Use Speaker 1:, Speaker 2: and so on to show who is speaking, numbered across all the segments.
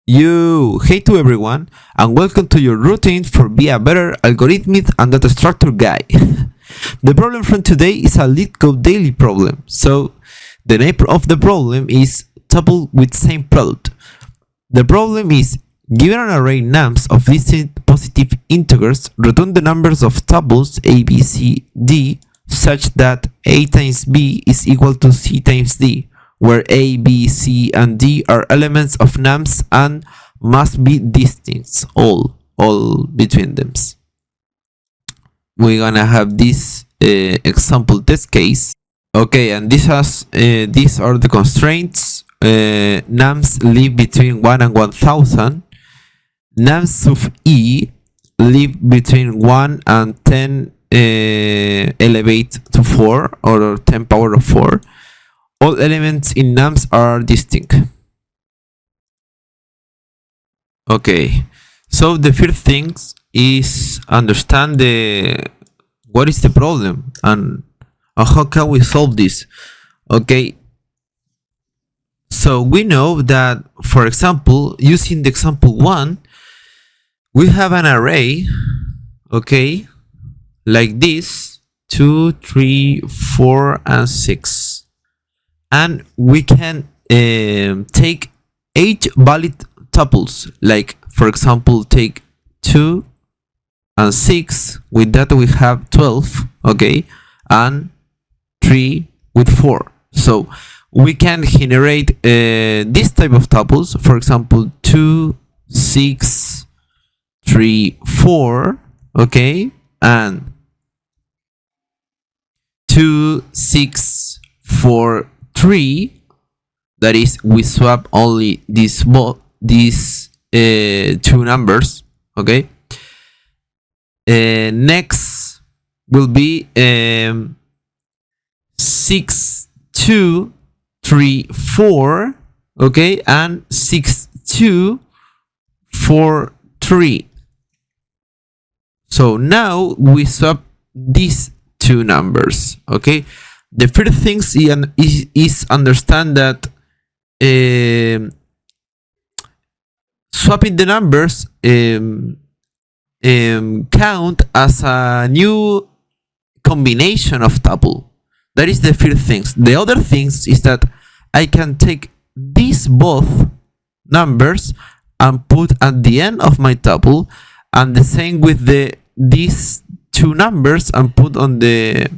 Speaker 1: Hey to everyone, and welcome to your routine for be a better algorithmic and data structure guy. The problem from today is a Leetcode daily problem. So the name of the problem is tuple with same product. The problem is, given an array nums of distinct positive integers, return the numbers of tuples a, b, c, d such that a times b is equal to c times d, where a, b, c, and d are elements of nums and must be distinct, all between them. We're gonna have this example test case. Okay, and these are the constraints. Nums live between 1 and 1000. Nums of e live between 1 and 10 elevate to 4 or 10 power of 4. All elements in nums are distinct. Okay, so the first thing is understand what is the problem and how can we solve this. Okay, so we know that, for example, using the example 1, we have an array, okay, like this, 2, 3, 4, and 6. And we can take 8 valid tuples, like for example take 2 and 6. With that we have 12, okay, and 3 with 4. So we can generate this type of tuples, for example 2, 6, 3, 4, okay, and 2, 6, 4, 3. That is, we swap only these two numbers, okay. Next will be 6, 2, 3, 4, okay, and 6, 2, 4, 3. So now we swap these two numbers, okay. The first thing is understand that swapping the numbers count as a new combination of tuple. That is the first thing. The other things is that I can take these both numbers and put at the end of my tuple, and the same with these two numbers and put on the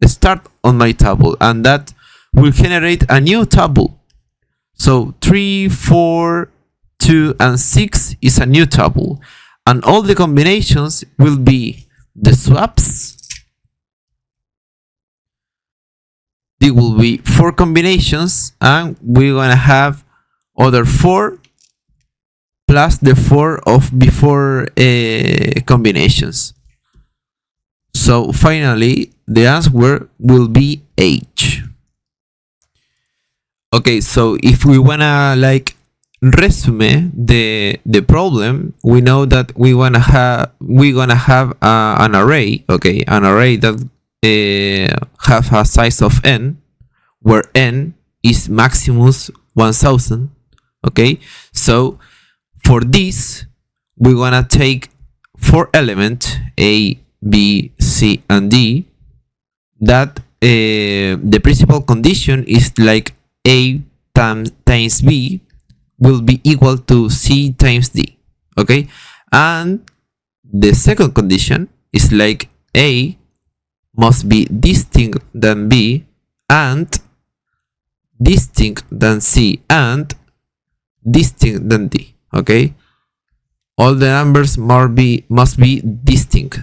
Speaker 1: start on my tuple, and that will generate a new tuple. So 3, 4, 2, and 6 is a new tuple, and all the combinations will be the swaps. There will be 4 combinations, and we're gonna have other 4 plus the 4 of before combinations. So finally the answer will be H. Okay, so if we wanna like resume the problem, we know that we're gonna have an array, okay, an array that have a size of n, where n is maximus 1000. Okay, so for this we're gonna take 4 elements a, b, c, and d. That the principal condition is like a times b will be equal to c times d, okay, and the second condition is like a must be distinct than b and distinct than c and distinct than d, okay. All the numbers must be distinct.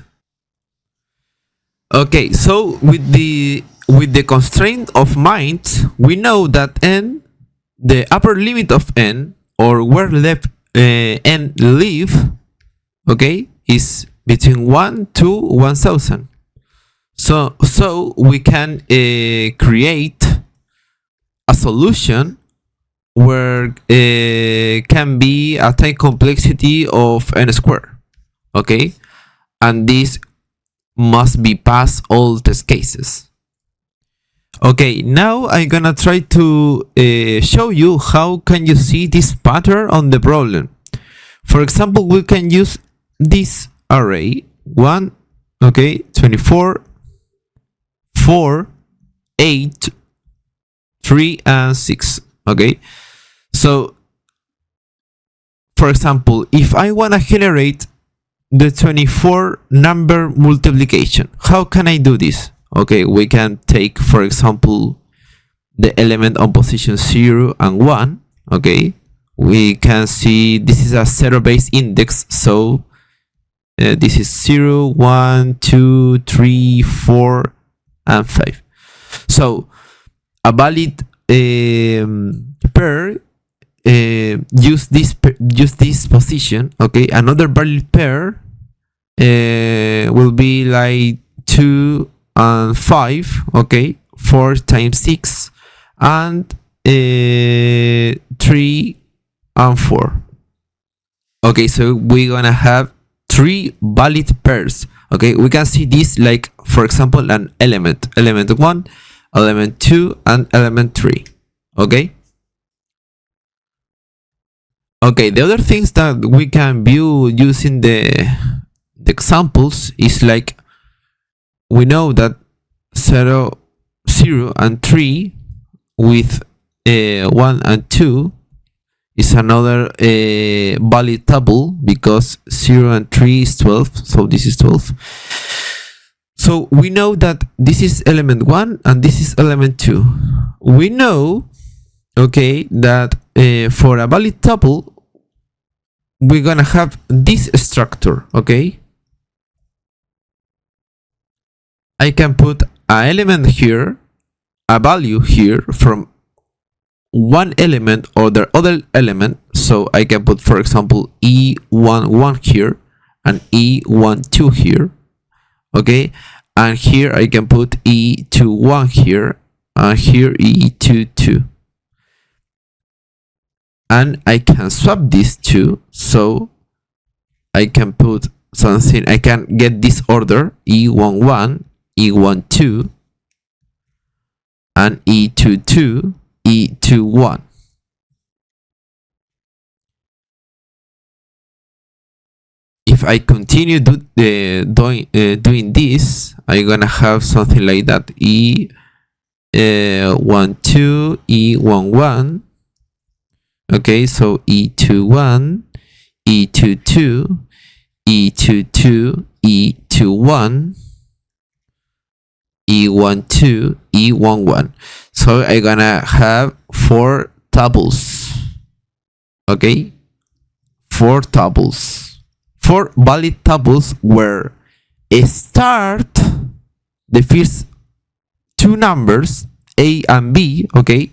Speaker 1: Okay, so with the constraint of mind, we know that n, the upper limit of n, or where n live, okay, is between 1 to 1000. So we can create a solution where can be a time complexity of n squared, okay, and this must be past all test cases. Okay, now I'm gonna try to show you how can you see this pattern on the problem. For example, we can use this array 1, okay, 24, 4, 8, 3, and 6. Okay, so for example, if I wanna generate the 24 number multiplication, how can I do this? Okay, we can take, for example, the element on position 0 and 1. Okay, we can see this is a zero-based index, so this is 0, 1, 2, 3, 4, and 5. So a valid pair use this position. Okay, another valid pair will be like 2 and 5. Okay, 4 times 6, and 3 and 4. Okay, so we're gonna have 3 valid pairs. Okay, we can see this like, for example, an element 1, element 2, and element 3. Okay, the other things that we can view using the examples is like, we know that 0, 0 and 3 with 1 and 2 is another valid tuple, because 0 and 3 is 12, so this is 12. So we know that this is element 1 and this is element 2. We know, okay, that for a valid tuple we're gonna have this structure. Okay, I can put an element here, a value here from one element or the other element. So I can put, for example, E11 here and E12 here. Okay, and here I can put E21 here, and here E22. And I can swap these two, so I can put something, I can get this order, E11, E12, and E22, E21. If I continue doing this, I'm gonna have something like that, E12, E11. Okay, so E21, E22, E22, E21, E12, E11. So I'm gonna have 4 tuples. Okay, 4 tuples, 4 valid tuples where start the first 2 numbers, A and B. Okay,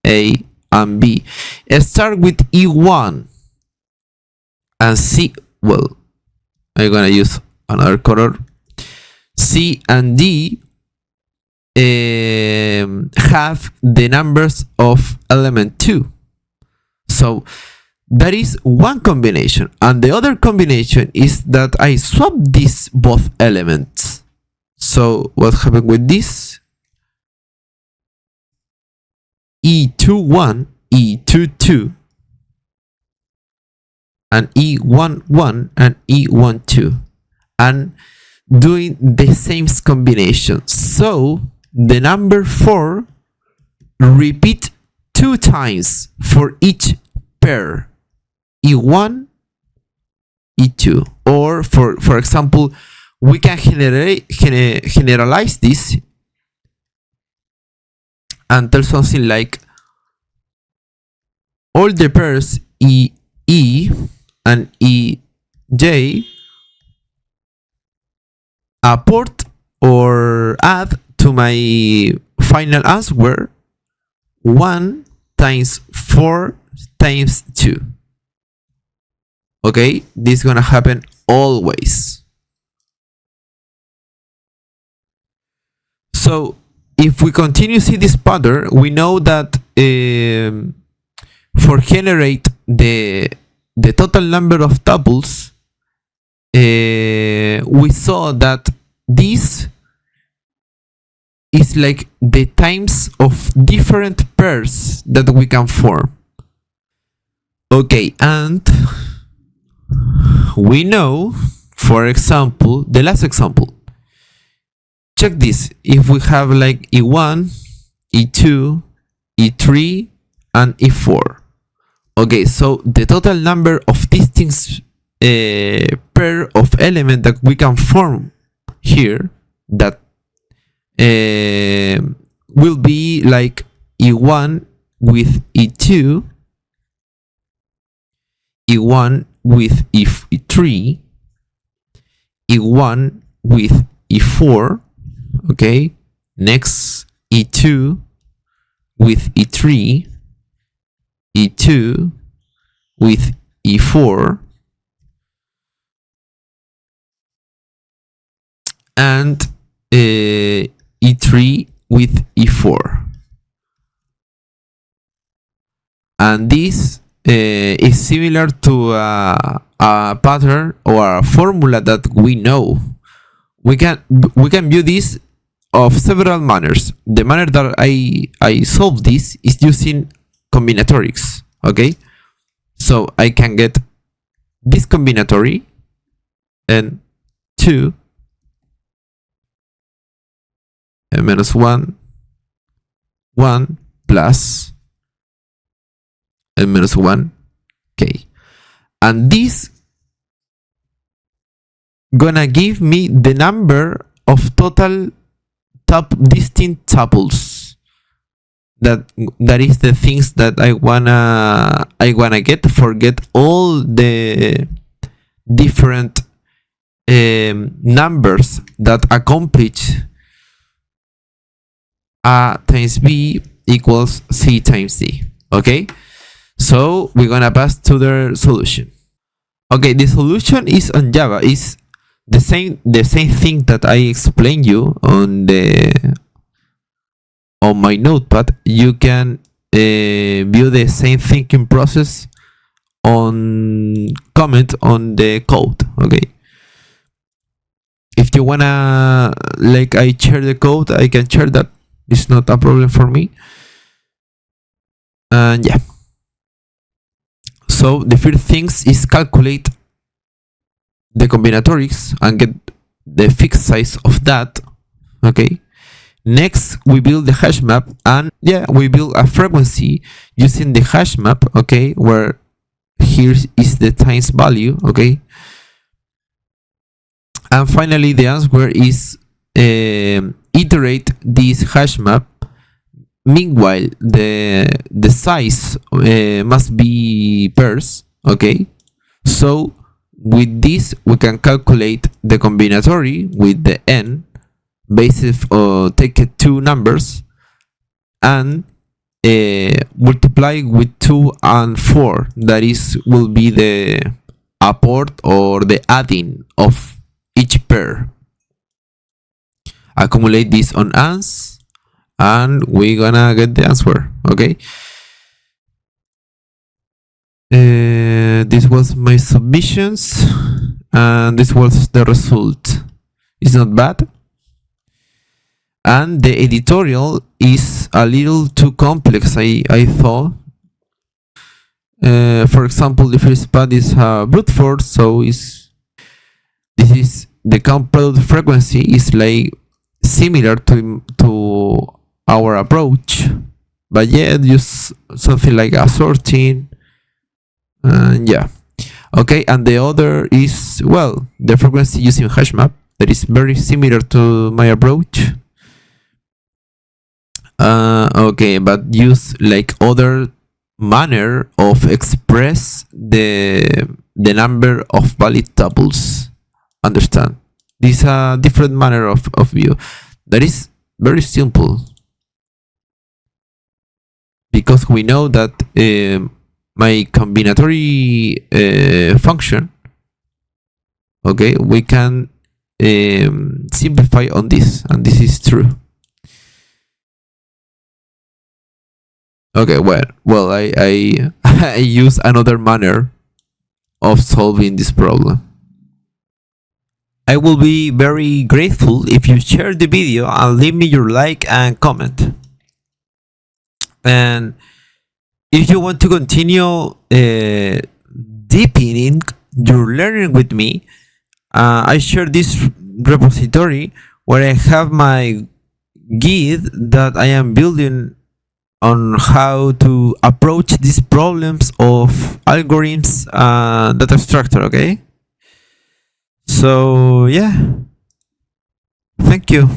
Speaker 1: A and B start with E1 and C. Well, I'm gonna use another color. C and D have the numbers of element 2. So that is one combination, and the other combination is that I swap these both elements. So what happened with this? E21, E22, and E11 and E12, and doing the same combination. So the number 4 repeat 2 times for each pair, E1, E2. Or for example, we can generalize this and tell something like all the pairs E and EJ apport or add to my final answer 1 times 4 times 2. Okay, this is gonna happen always. So if we continue see this pattern, we know that for generate the total number of tuples, we saw that this is like the times of different pairs that we can form. Okay, and we know, for example, the last example. Check this. If we have like E1, E2, E3, and E4. Okay, so the total number of distinct pair of elements that we can form here that will be like E1 with E2, E1 with E3, E1 with E4, okay, next E2 with E3, E2 with E4, and E3 with E4. And this is similar to a pattern or a formula that we know. We can view this of several manners. The manner that I solve this is using combinatorics. Okay, so I can get this combinatory and 2 and minus 1, 1 plus and minus 1, okay, and this gonna give me the number of total distinct tuples. That is the things that I wanna get. Forget all the different numbers that accomplish A times B equals C times D. Okay, so we're gonna pass to the solution. Okay, the solution is on Java. Is the same thing that I explained you on my notepad. You can view the same thinking process on comment on the code. Okay, if you wanna, like, I share the code, I can share that. It's not a problem for me. And yeah, so the first things is calculate the combinatorics and get the fixed size of that. Okay, next we build the hash map, and yeah, we build a frequency using the hash map. Okay, where here is the times value. Okay, and finally the answer is iterate this hash map. Meanwhile, the size must be pairs. Okay, so with this we can calculate the combinatory with the n basis of take two numbers and multiply with 2 and 4. That is will be the apport or the adding of each pair. Accumulate this on ans, and we're gonna get the answer. Okay, this was my submissions, and this was the result. It's not bad, and the editorial is a little too complex, I thought. For example, the first part is brute force, so this is the count product frequency is like similar to our approach, but yeah, just something like a sorting. Yeah, okay, and the other is, well, the frequency using HashMap, that is very similar to my approach. Okay, but use like other manner of express the number of valid tuples. Understand? This is a different manner of view that is very simple, because we know that my combinatory function, okay, we can simplify on this, and this is true. Okay, well, I I use another manner of solving this problem. I will be very grateful if you share the video and leave me your like and comment. And if you want to continue deepening your learning with me, I share this repository where I have my guide that I am building on how to approach these problems of algorithms and data structure. Okay, so yeah, thank you.